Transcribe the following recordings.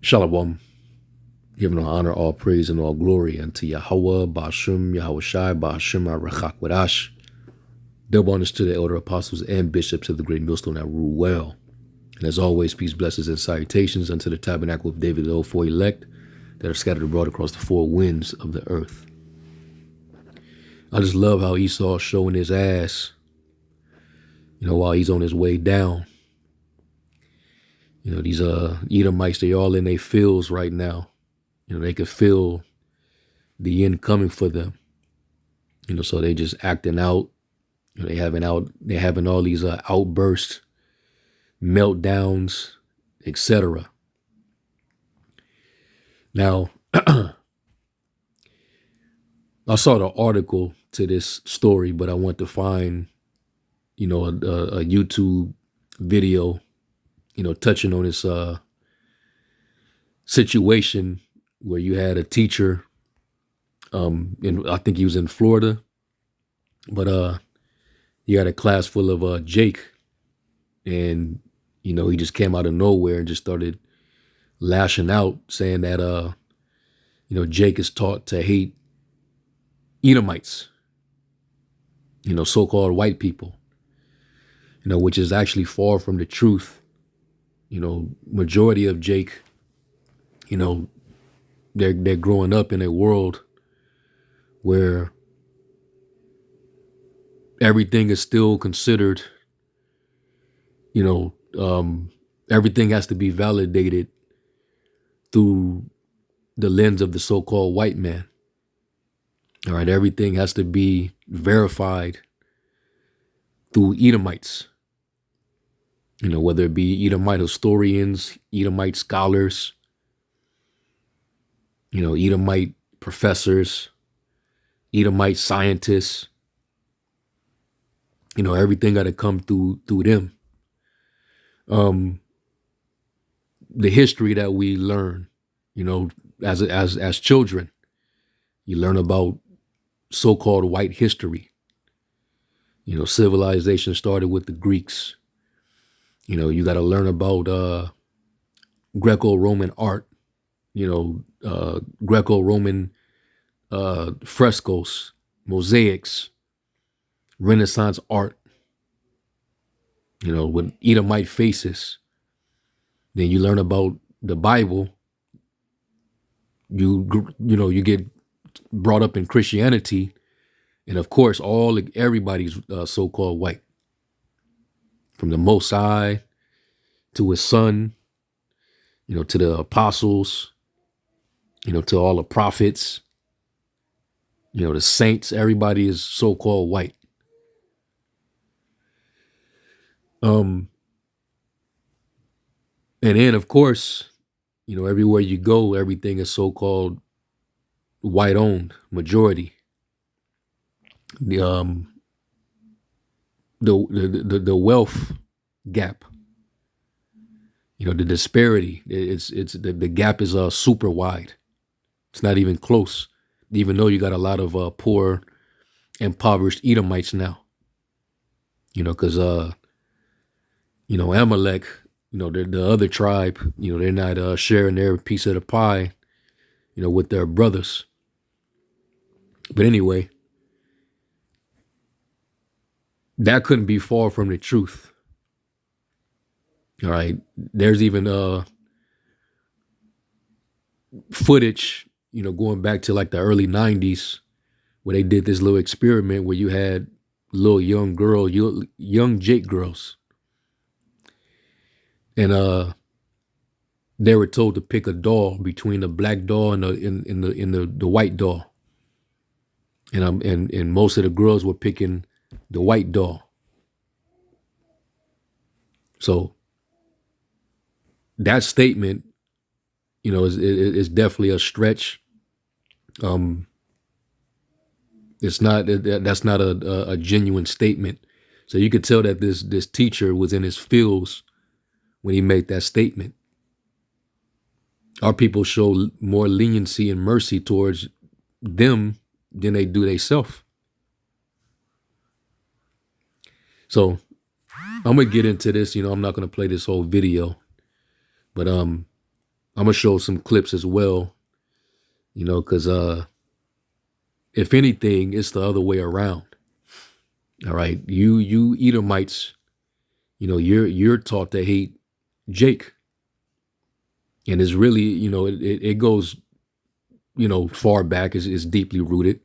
Shalom, giving all honor, all praise, and all glory unto Yahweh, Ba'ashim, Yahushai, Ba'ashim, Arachak, Wadash. Double honors to the elder apostles and bishops of the great millstone that rule well. And as always, peace, blessings, and salutations unto the tabernacle of David, the four elect that are scattered abroad across the four winds of the earth. I just love how Esau showing his ass, while he's on his way down. These Edomites, they all in their fields right now. They could feel the end coming for them. So they just acting out. They having all these outbursts, meltdowns, etc. Now, I saw the article to this story, but I want to find, a YouTube video, touching on this situation where you had a teacher, and I think he was in Florida, but you had a class full of Jake, and he just came out of nowhere and just started lashing out, saying that Jake is taught to hate Edomites, so-called white people, which is actually far from the truth. Majority of Jake, they're growing up in a world where everything is still considered, everything has to be validated through the lens of the so-called white man. All right, everything has to be verified through Edomites, whether it be Edomite historians, Edomite scholars, Edomite professors, Edomite scientists. Everything got to come through them. The history that we learn, as children, you learn about so-called white history. Civilization started with the Greeks. You got to learn about Greco-Roman art, Greco-Roman frescoes, mosaics, Renaissance art, with Edomite faces. Then you learn about the Bible. You get brought up in Christianity, and of course, everybody's so-called white, from the Most High to his son, to the apostles, to all the prophets, the saints. Everybody is so-called white. And then, of course, everywhere you go, everything is so-called white-owned, majority. The wealth gap, the disparity, it's the gap is super wide. It's not even close, even though you got a lot of poor, impoverished Edomites now. Because Amalek, the other tribe, they're not sharing their piece of the pie, with their brothers. But anyway, that couldn't be far from the truth. All right. There's even footage, going back to like the early 90s, where they did this little experiment where you had little young girl, young Jake girls. And they were told to pick a doll between the black doll and the white doll. And most of the girls were picking the white doll. So that statement, is definitely a stretch. That's not a genuine statement. So you could tell that this teacher was in his feels when he made that statement. Our people show more leniency and mercy towards them than they do themselves. So I'm gonna get into this. I'm not gonna play this whole video, but I'm gonna show some clips as well, because if anything, it's the other way around. All right, you Edomites, you're taught to hate Jake, and it's really, it goes, far back. Is deeply rooted.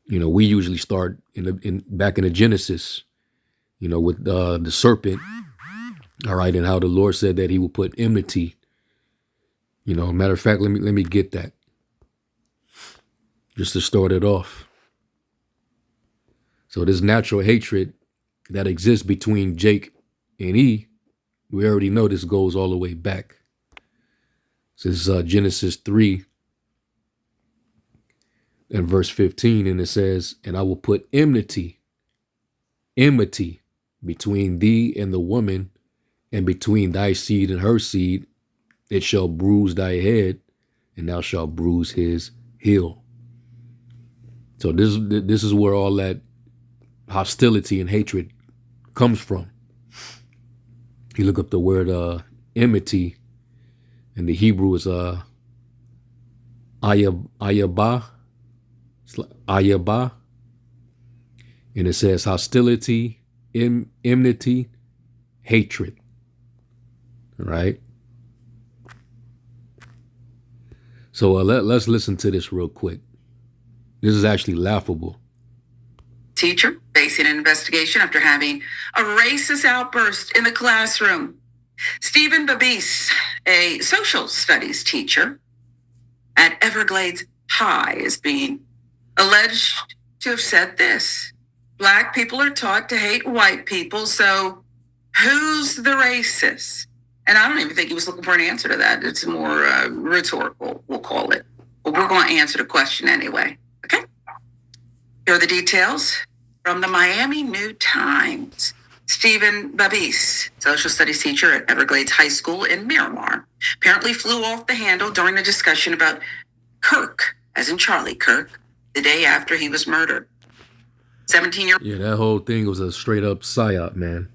We usually start in back in the Genesis, with the serpent. All right, and how the Lord said that He will put enmity. Matter of fact, let me get that just to start it off. So this natural hatred that exists between Jake and E, we already know this goes all the way back. So this is Genesis 3 and verse 15, and it says, "And I will put enmity between thee and the woman, and between thy seed and her seed. It shall bruise thy head, and thou shalt bruise his heel." So this is where all that hostility and hatred comes from. You look up the word enmity, and the Hebrew is ayabah, and it says hostility, enmity, hatred. All right. So let's listen to this real quick. This is actually laughable. Teacher facing an investigation after having a racist outburst in the classroom. Stephen Babis, a social studies teacher at Everglades High, is being alleged to have said this: Black people are taught to hate white people, so who's the racist? And I don't even think he was looking for an answer to that. It's more rhetorical, we'll call it. But we're going to answer the question anyway. Okay? Here are the details from the Miami New Times. Stephen Babis, social studies teacher at Everglades High School in Miramar, apparently flew off the handle during a discussion about Kirk, as in Charlie Kirk, the day after he was murdered. 17-year-old. Yeah, that whole thing was a straight up psyop, man.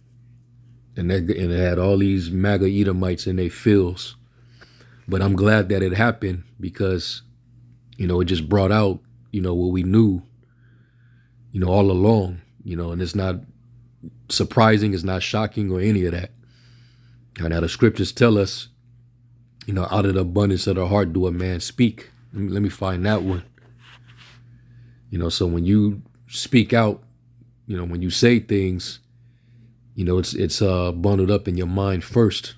And it had all these MAGA Edomites in their fields. But I'm glad that it happened because, it just brought out, what we knew, all along, and it's not surprising, it's not shocking or any of that. Now the scriptures tell us, out of the abundance of the heart do a man speak. Let me find that one. So when you speak out, when you say things, it's bundled up in your mind first.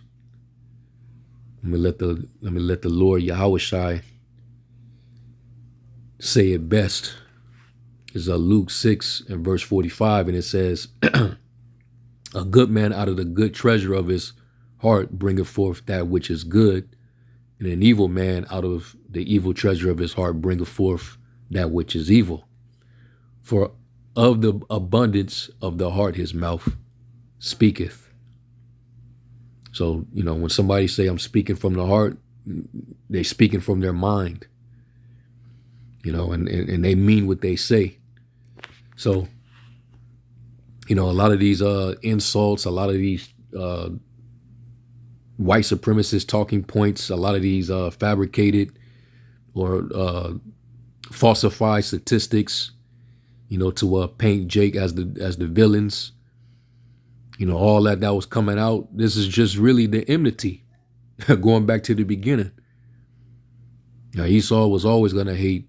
Let me let the Lord Yahushai say it best. It's Luke 6 and verse 45, and it says, "A good man out of the good treasure of his heart bringeth forth that which is good, and an evil man out of the evil treasure of his heart bringeth forth that which is evil. For of the abundance of the heart his mouth speaketh." So, when somebody say I'm speaking from the heart, they speaking from their mind, and they mean what they say. So, a lot of these insults, a lot of these white supremacist talking points, a lot of these fabricated or falsified statistics, to paint Jake as the villains, all that was coming out. This is just really the enmity going back to the beginning. Now, Esau was always going to hate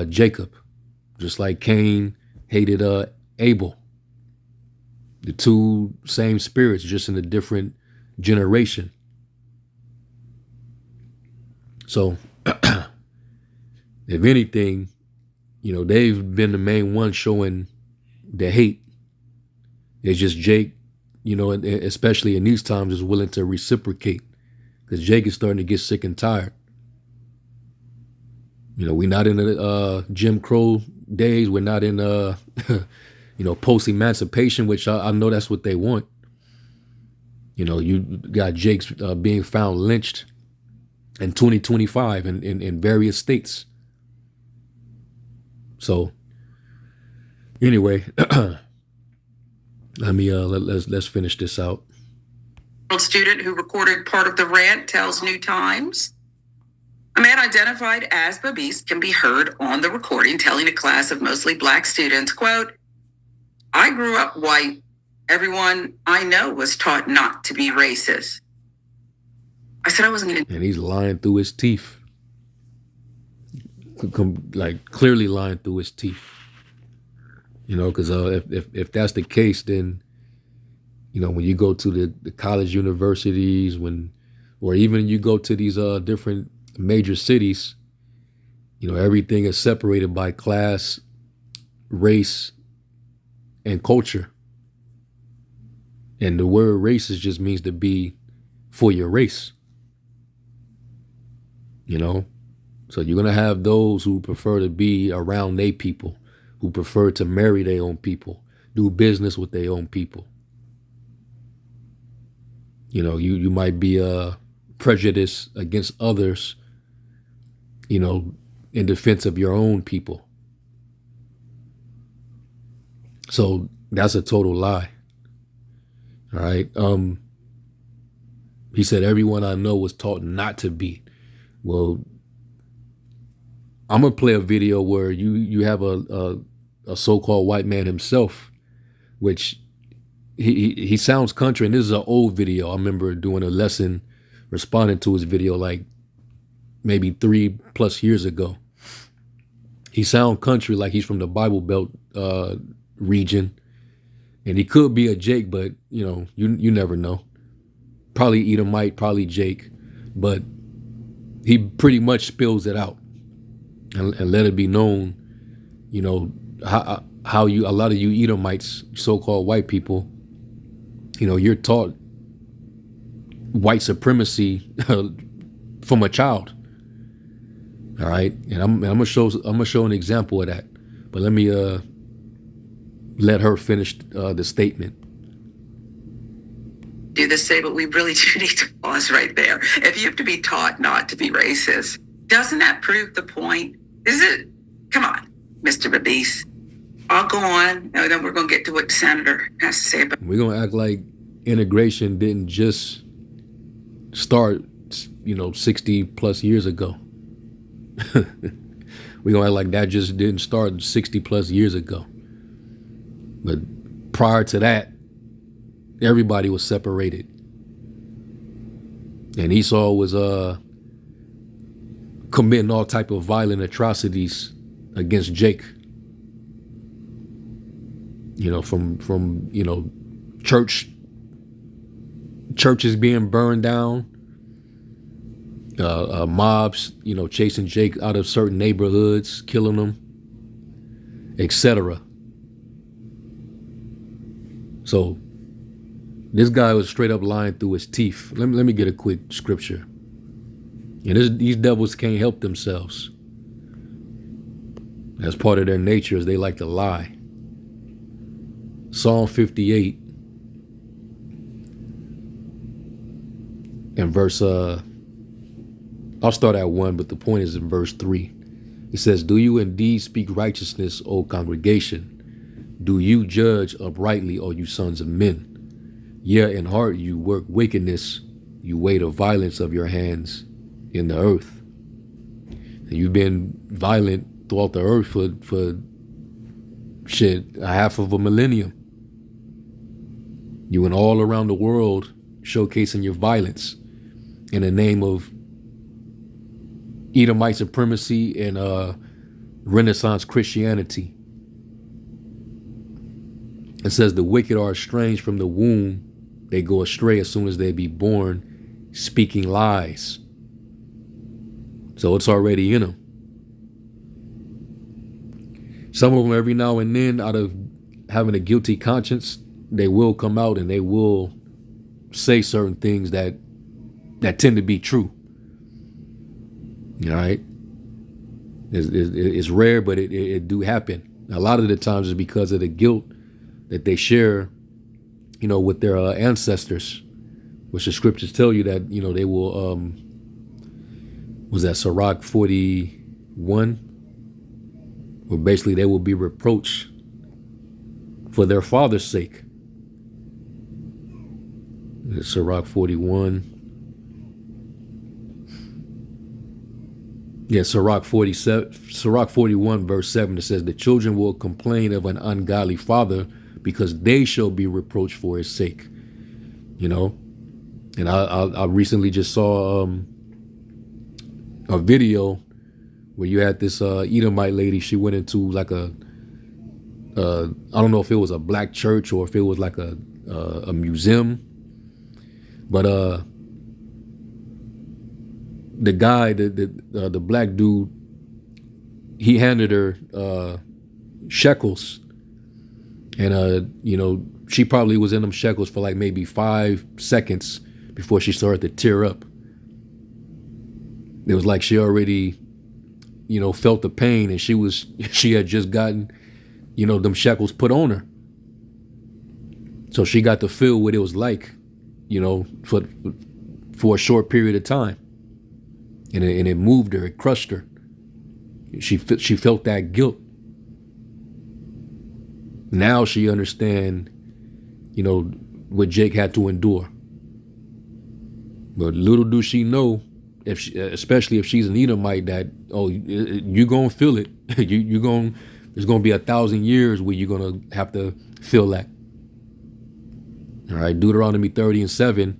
Jacob, just like Cain hated Abel. The two same spirits, just in a different generation. So, if anything, they've been the main ones showing the hate. It's just Jake, especially in these times, is willing to reciprocate, because Jake is starting to get sick and tired. We're not in the Jim Crow days. We're not in, post-emancipation, which I know that's what they want. You got Jake's being found lynched in 2025 in various states. So, anyway, let's finish this out. Student who recorded part of the rant tells New Times. A man identified as Babis can be heard on the recording telling a class of mostly Black students, quote, "I grew up white. Everyone I know was taught not to be racist." I said I wasn't going to. And he's lying through his teeth. Like clearly lying through his teeth. You know, because if that's the case, then, you know, when you go to the college universities, or even you go to these different major cities, you know, everything is separated by class, race, and culture. And the word racist just means to be for your race. You know? So you're going to have those who prefer to be around their people, who prefer to marry their own people, do business with their own people. You know, you might be prejudiced against others, you know, in defense of your own people. So that's a total lie. All right. He said, everyone I know was taught not to be. Well, I'm going to play a video where you have a so-called white man himself, which he sounds country. And this is an old video. I remember doing a lesson responding to his video like maybe 3+ years ago. He sounds country, like he's from the Bible Belt region. And he could be a Jake, but, you know, you never know. Probably Edomite, probably Jake. But he pretty much spills it out. And let it be known, you know, how a lot of you Edomites, so-called white people, you know, you're taught white supremacy from a child. All right, and I'm gonna show an example of that. But let me let her finish the statement. Do this say, but we really do need to pause right there. If you have to be taught not to be racist, doesn't that prove the point? Is it? Come on, Mr. Babis. I'll go on, and then we're going to get to what the senator has to say about. We're going to act like integration didn't just start, you know, 60+ years ago. We're going to act like that just didn't start 60+ years ago. But prior to that, everybody was separated. And Esau was committing all type of violent atrocities against Jake. You know, from you know, churches being burned down, mobs, you know, chasing Jake out of certain neighborhoods, killing them, etc. So this guy was straight up lying through his teeth. Let me get a quick scripture. And these devils can't help themselves. As part of their nature is they like to lie. Psalm 58 and verse, I'll start at 1, but the point is in verse 3. It says, "Do you indeed speak righteousness, O congregation? Do you judge uprightly, O you sons of men? Yea, in heart you work wickedness, you weigh the violence of your hands in the earth." And you've been violent throughout the earth for shit, a half of a millennium. You went all around the world showcasing your violence in the name of Edomite supremacy and Renaissance Christianity. It says the wicked are estranged from the womb. They go astray as soon as they be born, speaking lies. So it's already in them. Some of them, every now and then, out of having a guilty conscience, they will come out and they will say certain things that tend to be true. All right? It's rare, but it do happen. A lot of the times it's because of the guilt that they share, you know, with their ancestors, which the scriptures tell you that, you know, they will, was that Sirach 41? Where basically they will be reproached for their father's sake. Sirach 41. Yeah, Sirach 41, verse 7, it says, the children will complain of an ungodly father because they shall be reproached for his sake. You know? And I recently just saw a video where you had this Edomite lady. She went into like I don't know if it was a black church or if it was like a museum. But the guy, the black dude, he handed her shekels, and she probably was in them shekels for like maybe 5 seconds before she started to tear up. It was like she already, felt the pain, and she had just gotten, them shekels put on her. So she got to feel what it was like, for a short period of time. And it moved her, it crushed her. She felt that guilt. Now she understand, what Jake had to endure. But little do she know, especially if she's an Edomite, that you're gonna feel it. There's gonna be 1,000 years where you're gonna have to feel that. All right, Deuteronomy 30:7,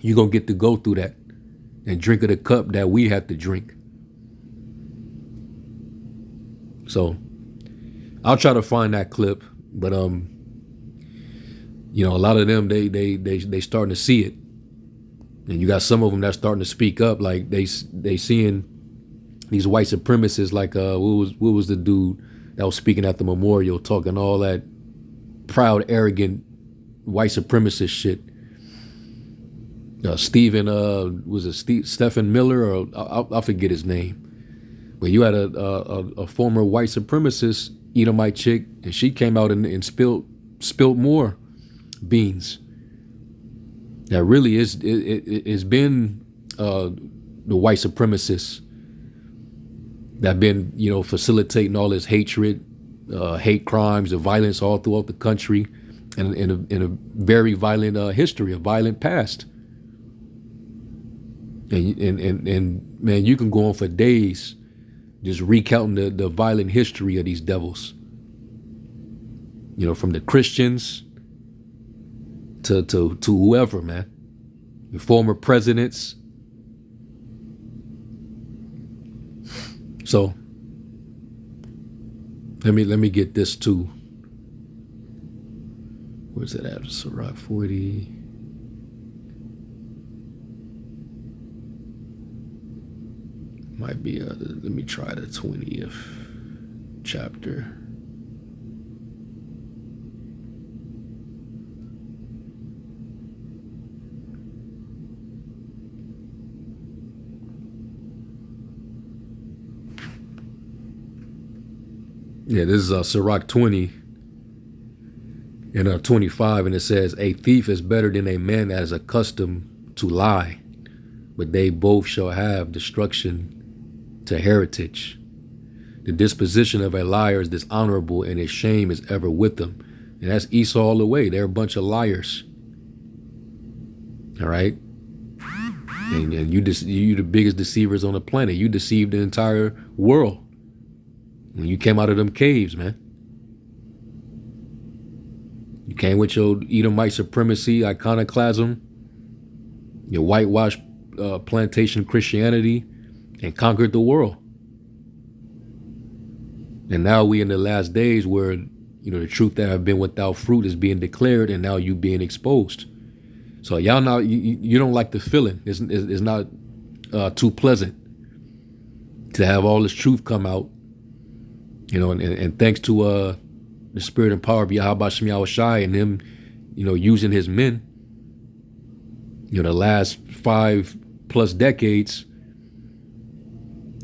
you're gonna get to go through that and drink of the cup that we have to drink. So I'll try to find that clip, but a lot of them they starting to see it, and you got some of them that's starting to speak up, like they seeing these white supremacists, like what was the dude that was speaking at the memorial, talking all that proud, arrogant white supremacist shit. Stephen Miller, or I forget his name. But you had a former white supremacist Edomite chick, and she came out and spilled more beans. That really it's been the white supremacists that been facilitating all this hatred, hate crimes, the violence all throughout the country, and in a very violent history, a violent past. And man, you can go on for days just recounting the violent history of these devils. From the Christians to whoever, man. The former presidents. So let me get this too. Where's it at? Sirach 40. Might be, let me try the 20th chapter. Yeah, this is Sirach 20 and 25, and it says, a thief is better than a man that is accustomed to lie, but they both shall have destruction to heritage. The disposition of a liar is dishonorable, and his shame is ever with them. And that's Esau all the way. They're a bunch of liars. All right? And you the biggest deceivers on the planet. You deceived the entire world when you came out of them caves, man. You came with your Edomite supremacy, iconoclasm, your whitewash plantation Christianity, and conquered the world. And now we in the last days where, the truth that have been without fruit is being declared, and now you being exposed. So y'all now, you don't like the feeling. It's not too pleasant to have all this truth come out, and thanks to the spirit and power of Yahweh Shem Yahushai and him, using his men, the last 5+ decades,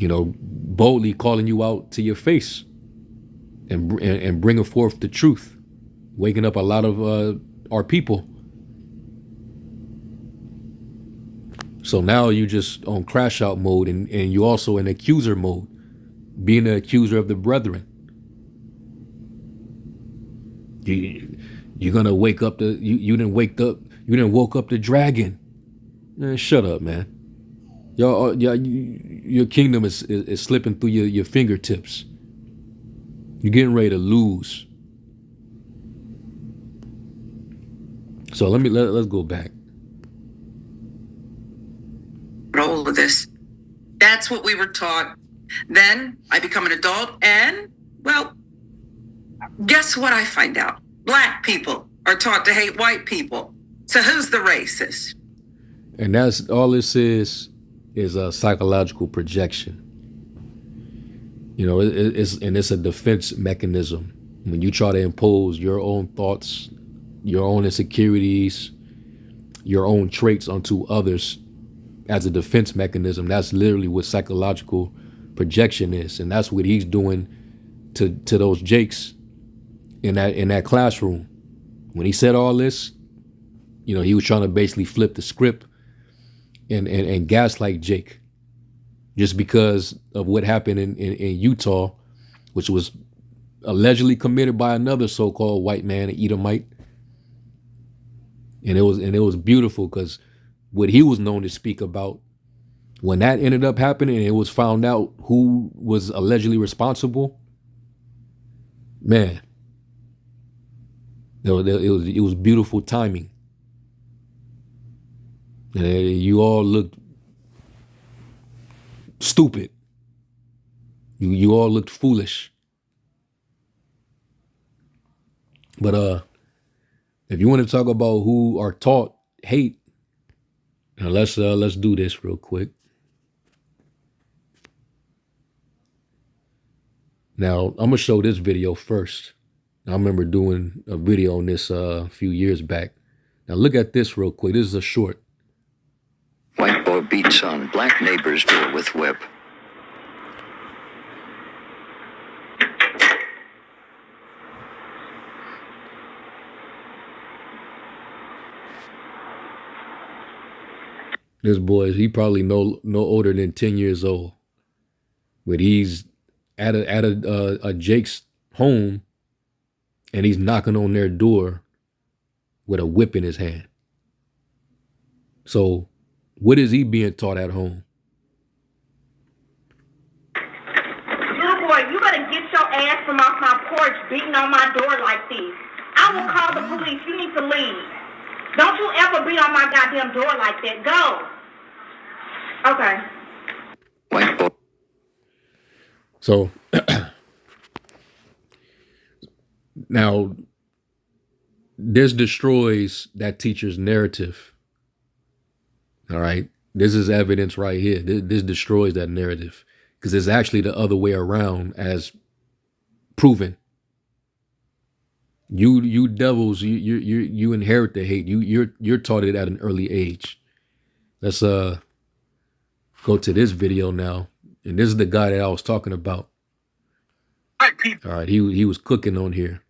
boldly calling you out to your face and bringing forth the truth, waking up a lot of our people. So now you just on crash out mode, and you also in accuser mode, being the accuser of the brethren. You're gonna wake up you didn't wake up You done woke up the dragon. Man, shut up, man. Your kingdom is slipping through your fingertips. You're getting ready to lose. So let's go back. All of this. That's what we were taught. Then I become an adult, and well, guess what I find out? Black people are taught to hate white people. So who's the racist? And that's all this is a psychological projection. You know, it's a defense mechanism. When you try to impose your own thoughts, your own insecurities, your own traits onto others as a defense mechanism, that's literally what psychological projection is. And that's what he's doing to those Jakes in that classroom. When he said all this, you know, he was trying to basically flip the script and gaslight Jake, just because of what happened in Utah, which was allegedly committed by another so-called white man, an Edomite. And it was beautiful, because what he was known to speak about, when that ended up happening and it was found out who was allegedly responsible, man, it was beautiful timing. And you all looked stupid. You all looked foolish. But if you want to talk about who are taught hate, now let's do this real quick. Now I'm gonna show this video first. I remember doing a video on this a few years back. Now look at this real quick. This is a short. White boy beats on black neighbor's door with whip. This boy, he probably no older than 10 years old, but he's at a Jake's home, and he's knocking on their door with a whip in his hand. So what is he being taught at home? Little boy, you better get your ass from off my porch beating on my door like this. I will call the police. You need to leave. Don't you ever beat on my goddamn door like that. Go. Okay. White boy. So now this destroys that teacher's narrative. All right. This is evidence right here. This destroys that narrative, because it's actually the other way around, as proven. You devils, you inherit the hate. You're taught it at an early age. Let's go to this video now. And this is the guy that I was talking about. All right, he was cooking on here.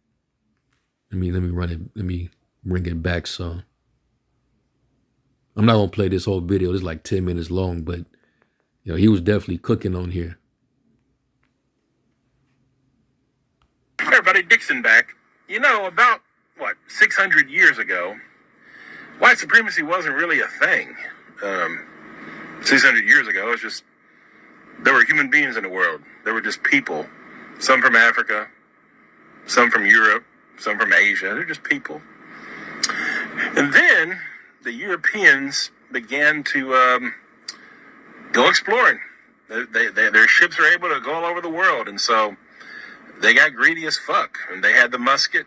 Let me run it. Let me bring it back some. I'm not gonna play this whole video. It's like 10 minutes long, but you know, he was definitely cooking on here. Everybody, Dixon back. You know, about, 600 years ago, white supremacy wasn't really a thing. 600 years ago, it was just, there were human beings in the world. There were just people. Some from Africa, some from Europe, some from Asia. They're just people. And then the Europeans began to go exploring. Their ships were able to go all over the world. And so they got greedy as fuck, and they had the musket.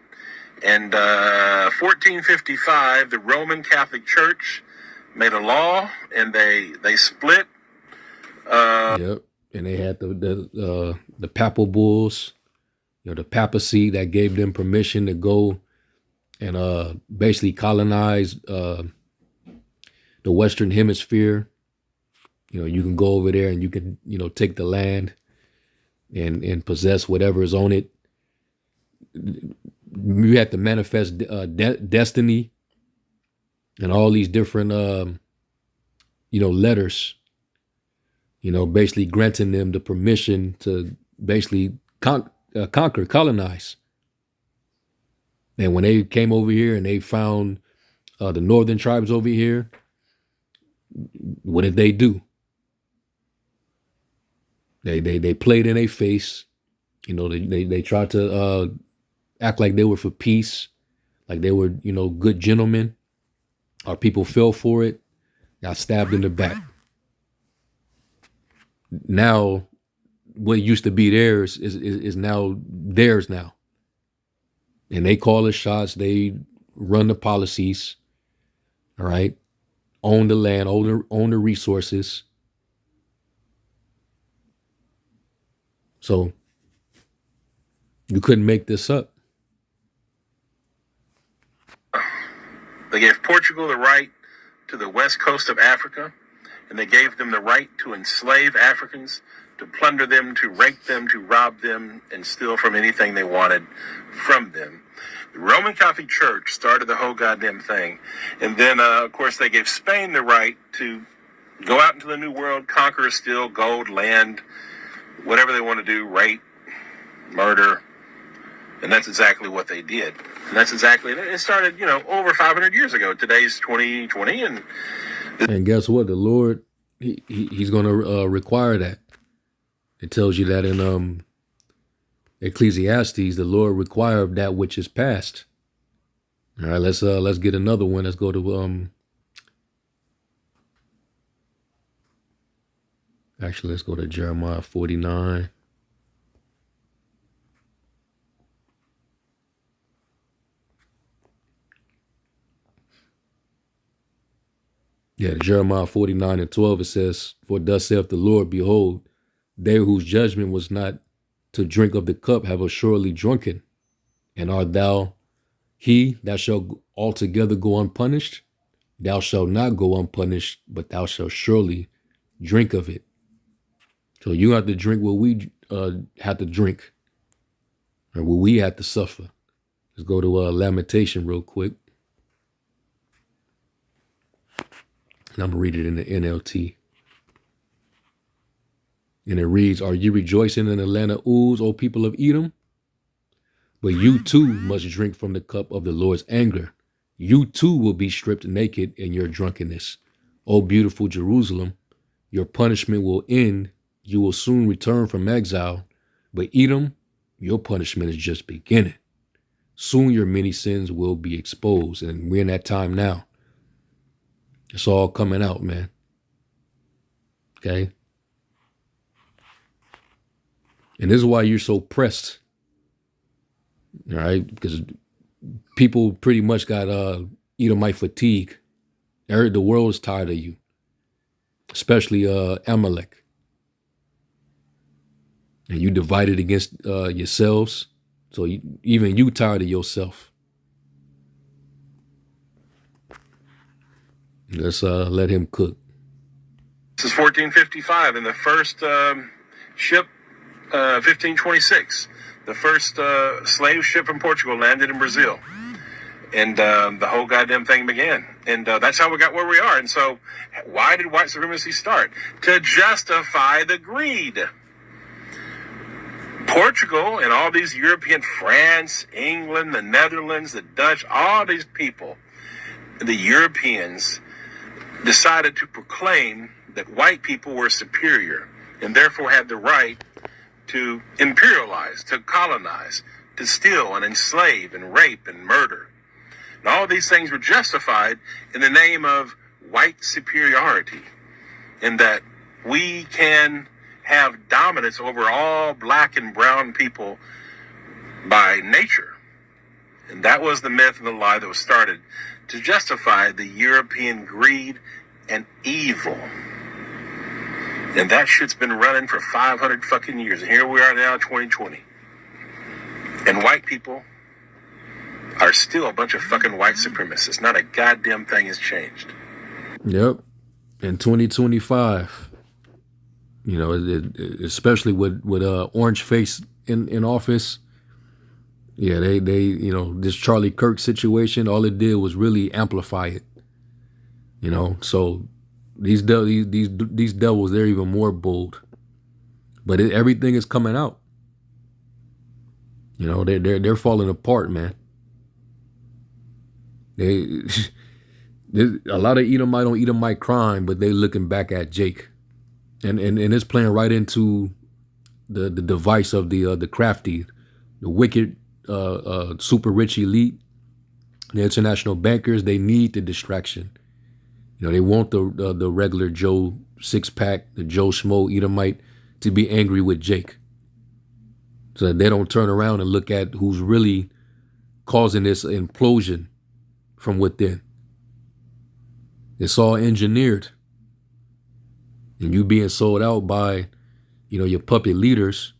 And 1455, the Roman Catholic Church made a law, and they split. Yep, and they had the papal bulls, you know, the papacy that gave them permission to go and basically colonize the Western Hemisphere. You know, you can go over there and you can, you know, take the land and possess whatever is on it. You have to manifest destiny and all these different, you know, letters, you know, basically granting them the permission to basically conquer, colonize. And when they came over here and they found the northern tribes over here, what did they do? They played in their face. You know, they tried to act like they were for peace, like they were, you know, good gentlemen. Our people fell for it, got stabbed in the back. Now, what used to be theirs is now theirs now. And they call the shots, they run the policies, all right? Own the land, own the resources. So you couldn't make this up. They gave Portugal the right to the west coast of Africa, and they gave them the right to enslave Africans, to plunder them, to rape them, to rob them, and steal from anything they wanted from them. The Roman Catholic Church started the whole goddamn thing. And then, of course, they gave Spain the right to go out into the New World, conquer, steal gold, land, whatever they want to do, rape, murder. And that's exactly what they did. And that's exactly, it started, you know, over 500 years ago. Today's 2020. And guess what? The Lord, he's going to require that. It tells you that in Ecclesiastes, the Lord required that which is past. All right, let's get another one. Let's go to actually, let's go to Jeremiah 49. Yeah, Jeremiah 49:12, it says, "For thus saith the Lord, behold, they whose judgment was not to drink of the cup have assuredly drunken. And art thou he that shall altogether go unpunished? Thou shalt not go unpunished, but thou shalt surely drink of it." So you have to drink what we have to drink, or what we have to suffer. Let's go to Lamentation real quick. And I'm going to read it in the NLT. And it reads, "Are you rejoicing in the land of Uz, O people of Edom? But you too must drink from the cup of the Lord's anger. You too will be stripped naked in your drunkenness. O beautiful Jerusalem, your punishment will end. You will soon return from exile. But Edom, your punishment is just beginning. Soon your many sins will be exposed." And we're in that time now. It's all coming out, man. Okay? And this is why you're so pressed. All right? Because people pretty much got Edomite fatigue. The world is tired of you. Especially Amalek. And you divided against yourselves. So even you tired of yourself. Let's let him cook. This is 1455, and the first ship, 1526. The first slave ship from Portugal landed in Brazil. And the whole goddamn thing began. And that's how we got where we are. And so why did white supremacy start? To justify the greed. Portugal and all these European, France, England, the Netherlands, the Dutch, all these people, the Europeans, decided to proclaim that white people were superior and therefore had the right to imperialize, to colonize, to steal and enslave and rape and murder. And all these things were justified in the name of white superiority, in that we can have dominance over all black and brown people by nature. And that was the myth and the lie that was started to justify the European greed and evil. And that shit's been running for 500 fucking years. And here we are now, 2020. And white people are still a bunch of fucking white supremacists. Not a goddamn thing has changed. Yep. In 2025, you know, especially with Orange Face in office. Yeah, they you know, this Charlie Kirk situation, all it did was really amplify it. You know, so these devils, they're even more bold. But everything is coming out. You know, they're falling apart, man. There's a lot of Edomite on Edomite crime, but they looking back at Jake, and it's playing right into the device of the crafty, the wicked, super rich elite, the international bankers. They need the distraction. You know, they want the regular Joe six pack, the Joe Schmo Edomite to be angry with Jake, so that they don't turn around and look at who's really causing this implosion from within. It's all engineered, and you being sold out by, you know, your puppet leaders,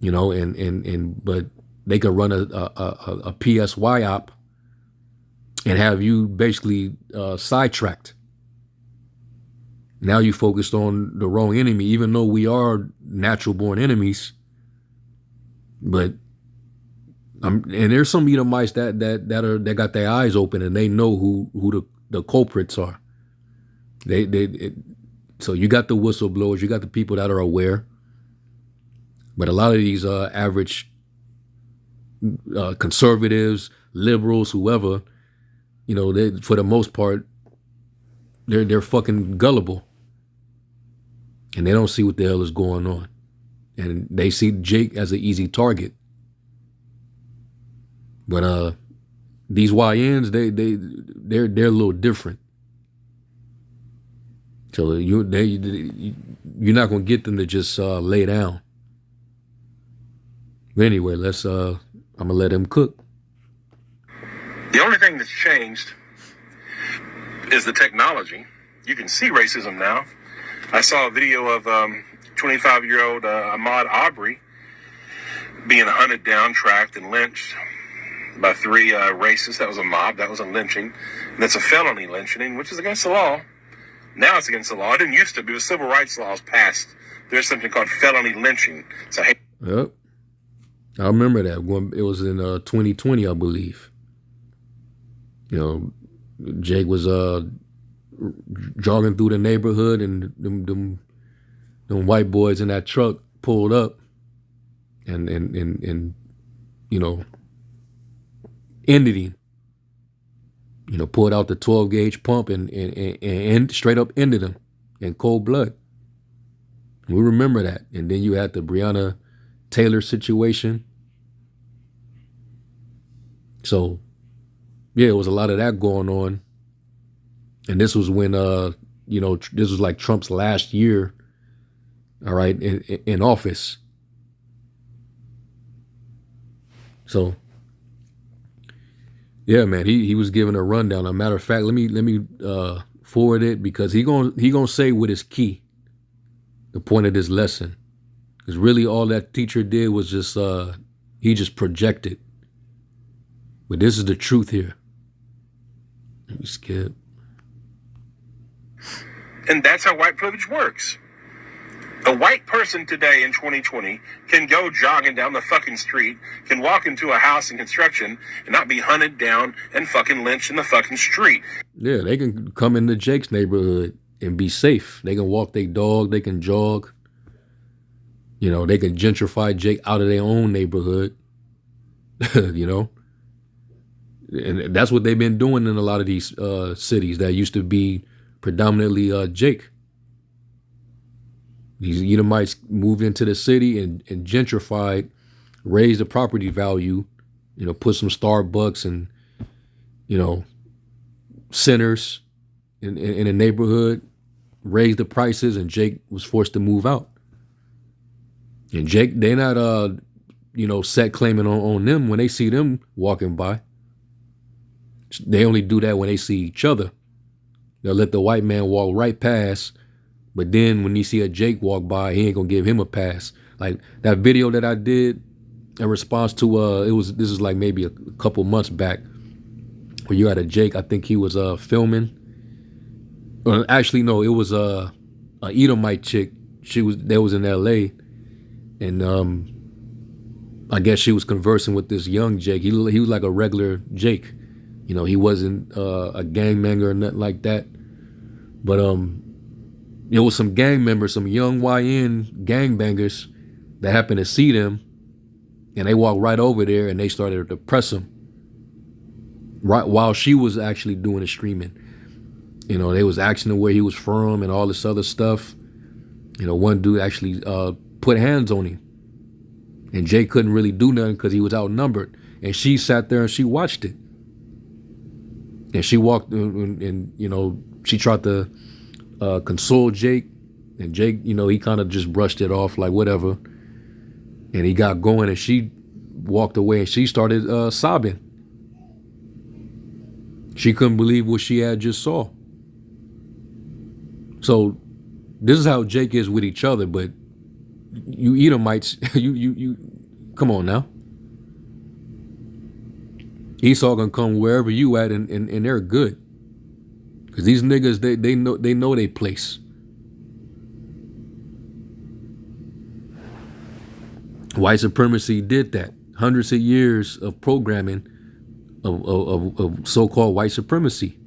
you know, and but they can run a PSY op and have you basically sidetracked. Now you focused on the wrong enemy, even though we are natural born enemies. But and there's some Edomites that got their eyes open and they know who the culprits are. So you got the whistleblowers, you got the people that are aware, but a lot of these average conservatives, liberals, whoever, you know, they, for the most part, they're fucking gullible, and they don't see what the hell is going on, and they see Jake as an easy target. But these YNs, they're a little different. So you're not gonna get them to just lay down. But anyway, I'm gonna let him cook. The only thing that's changed is the technology. You can see racism now. I saw a video of 25-year-old Ahmaud Arbery being hunted down, tracked, and lynched by 3 racists. That was a mob. That was a lynching. And that's a felony lynching, which is against the law. Now it's against the law. It didn't used to be. It was civil rights laws passed. There's something called felony lynching. So, hey. Yep. I remember that. It was in 2020, I believe. You know, Jake was jogging through the neighborhood, and them white boys in that truck pulled up and you know, ended him. You know, pulled out the 12 gauge pump and straight up ended him in cold blood. We remember that. And then you had the Breonna Taylor situation. So, yeah, it was a lot of that going on. And this was when, you know, this was like Trump's last year, all right, in office. So, yeah, man, he was giving a rundown. As a matter of fact, let me forward it, because he gonna say what is key, the point of this lesson. Because really all that teacher did was just he just projected. But this is the truth here. Let me skip. And that's how white privilege works. A white person today in 2020 can go jogging down the fucking street, can walk into a house in construction and not be hunted down and fucking lynched in the fucking street. Yeah, they can come into Jake's neighborhood and be safe. They can walk their dog, they can jog. You know, they can gentrify Jake out of their own neighborhood. You know? And that's what they've been doing in a lot of these cities that used to be predominantly Jake. These Edomites moved into the city and gentrified, raised the property value, you know, put some Starbucks and, you know, centers in the neighborhood, raised the prices, and Jake was forced to move out. And Jake, they're not, you know, set claiming on them when they see them walking by. They only do that when they see each other. They'll let the white man walk right past, but then when you see a Jake walk by, he ain't gonna give him a pass. Like that video that I did in response to this is like maybe a couple months back, where you had a Jake. I think he was filming. Actually, no, it was a Edomite chick. They was in L.A. and I guess she was conversing with this young Jake. He was like a regular Jake. You know, he wasn't a gangbanger or nothing like that. But it was some gang members, some young YN gangbangers that happened to see them, and they walked right over there and they started to press him. right while she was actually doing the streaming. You know, they was asking him where he was from and all this other stuff. You know, one dude actually put hands on him. And Jay couldn't really do nothing because he was outnumbered. And she sat there and she watched it. And she walked and you know, she tried to console Jake. And Jake, you know, he kind of just brushed it off like whatever. And he got going and she walked away and she started sobbing. She couldn't believe what she had just saw. So this is how Jake is with each other, but you Edomites, you come on now. Esau gonna come wherever you at and they're good. Cause these niggas, they know they place. White supremacy did that. Hundreds of years of programming of so-called white supremacy.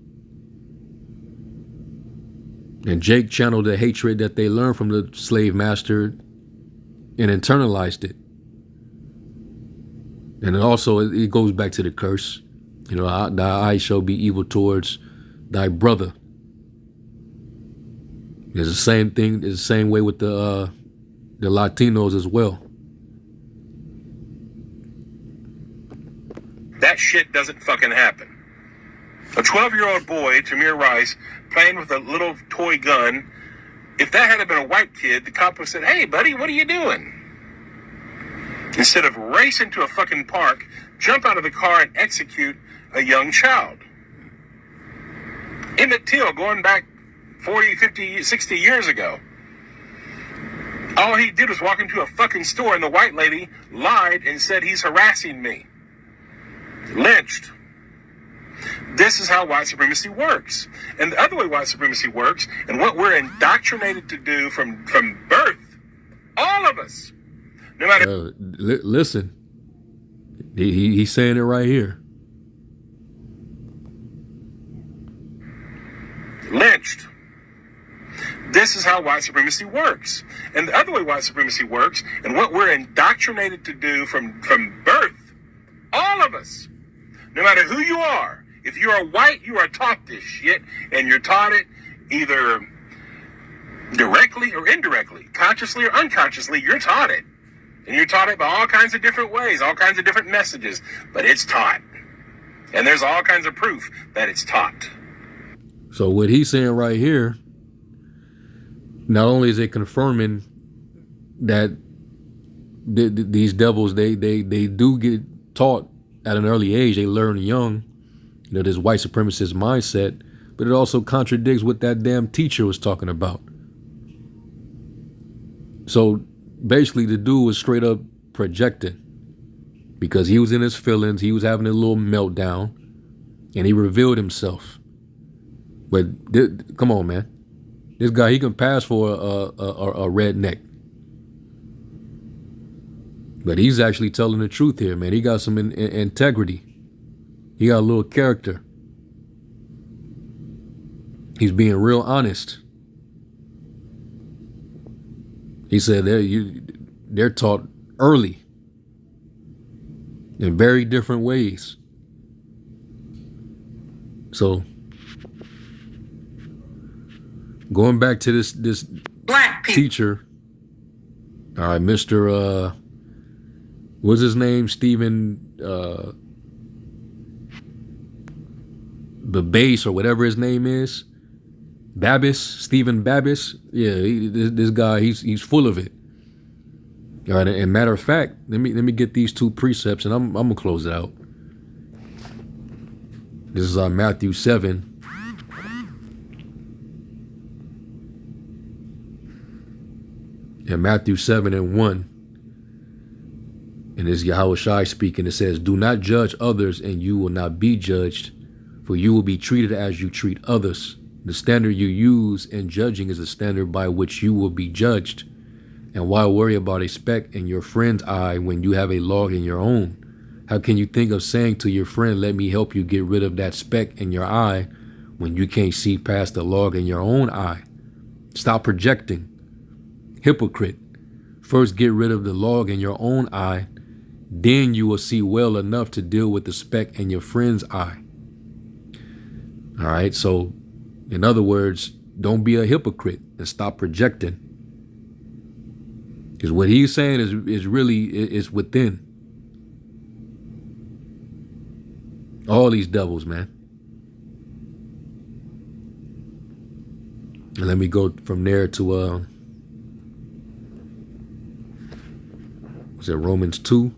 And Jake channeled the hatred that they learned from the slave master and internalized it. And also it goes back to the curse. You know, thy eye shall be evil towards thy brother. It's the same thing. It's the same way with the Latinos as well. That shit doesn't fucking happen. A 12-year-old boy, Tamir Rice, playing with a little toy gun. If that had been a white kid, the cop would have said, "Hey, buddy, what are you doing?" Instead of racing to a fucking park, jump out of the car and execute a young child. Emmett Till, going back 40, 50, 60 years ago. All he did was walk into a fucking store and the white lady lied and said he's harassing me. Lynched. This is how white supremacy works. And the other way white supremacy works, and what we're indoctrinated to do from birth, all of us, no matter... Listen, he's saying it right here. Lynched. This is how white supremacy works. And the other way white supremacy works, and what we're indoctrinated to do from birth, all of us, no matter who you are. If you are white, you are taught this shit, and you're taught it either directly or indirectly, consciously or unconsciously, you're taught it. And you're taught it by all kinds of different ways, all kinds of different messages, but it's taught. And there's all kinds of proof that it's taught. So what he's saying right here, not only is it confirming that these devils, they do get taught at an early age, they learn young, you know, this white supremacist mindset, but it also contradicts what that damn teacher was talking about. So basically the dude was straight up projecting because he was in his feelings, he was having a little meltdown, and he revealed himself. But come on, man. This guy, he can pass for a redneck. But he's actually telling the truth here, man. He got some integrity. He got a little character. He's being real honest. He said they're taught early in very different ways. So going back to this Black people. teacher, all right, Mr. What's his name? Stephen Babase or whatever his name is. Babis, Stephen Babis. Yeah, this guy, he's full of it. All right, and matter of fact, let me get these two precepts and I'm gonna close it out. This is Matthew 7. And Matthew 7:1. And it's Yahushua speaking. It says, "Do not judge others, and you will not be judged, for you will be treated as you treat others. The standard you use in judging is the standard by which you will be judged. And why worry about a speck in your friend's eye when you have a log in your own? How can you think of saying to your friend, 'Let me help you get rid of that speck in your eye,' when you can't see past the log in your own eye? Stop projecting. Hypocrite. First get rid of the log in your own eye, then you will see well enough to deal with the speck in your friend's eye. All right. So, in other words, don't be a hypocrite and stop projecting. Because what he's saying is really is within. All these devils, man. And let me go from there to was it Romans 2?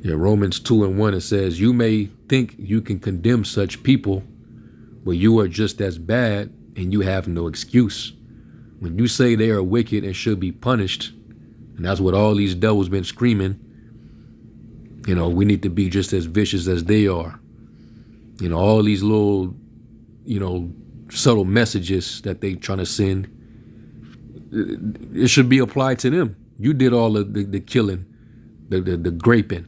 Yeah, Romans 2:1, it says, you may think you can condemn such people, but you are just as bad and you have no excuse. When you say they are wicked and should be punished, and that's what all these devils been screaming, you know, we need to be just as vicious as they are. You know, all these little, you know, subtle messages that they trying to send, it should be applied to them. You did all of the killing, the graping.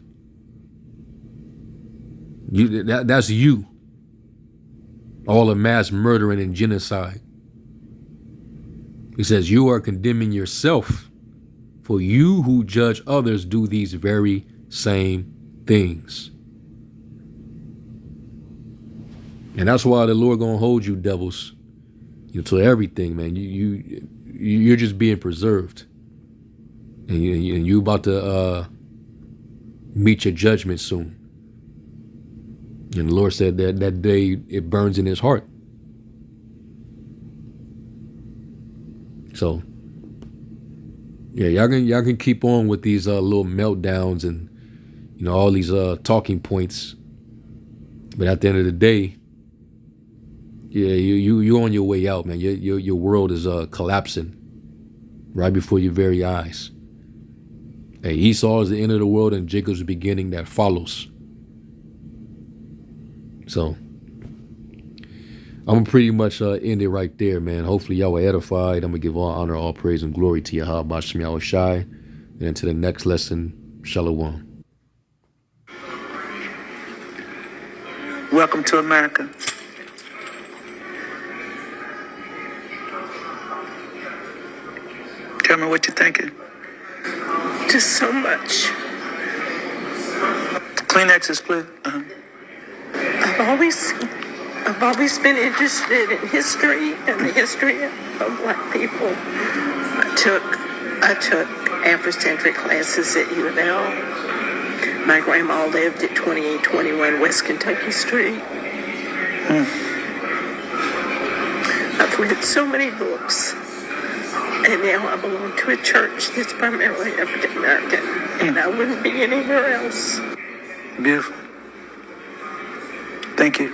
That's you. All the mass murdering and genocide. He says, you are condemning yourself, for you who judge others do these very same things. And that's why the Lord gonna hold you devils, you know, to everything, man. You're just being preserved, and you about to meet your judgment soon. And the Lord said that day it burns in his heart. So, yeah, y'all can keep on with these little meltdowns and, you know, all these talking points. But at the end of the day, yeah, you on your way out, man. Your world is collapsing right before your very eyes. Hey, Esau is the end of the world and Jacob's the beginning that follows. So I'm gonna pretty much end it right there, man. Hopefully y'all were edified. I'm gonna give all honor, all praise, and glory to Yahweh Bashim Yahweh Shai. And to the next lesson, Shalom. Welcome to America. Tell me what you're thinking. Just so much. Kleenexes, please. I've always been interested in history and the history of black people. I took Afrocentric classes at UNL. My grandma lived at 2821 West Kentucky Street. I've read so many books, and now I belong to a church that's primarily African American, and I wouldn't be anywhere else. Beautiful. Thank you.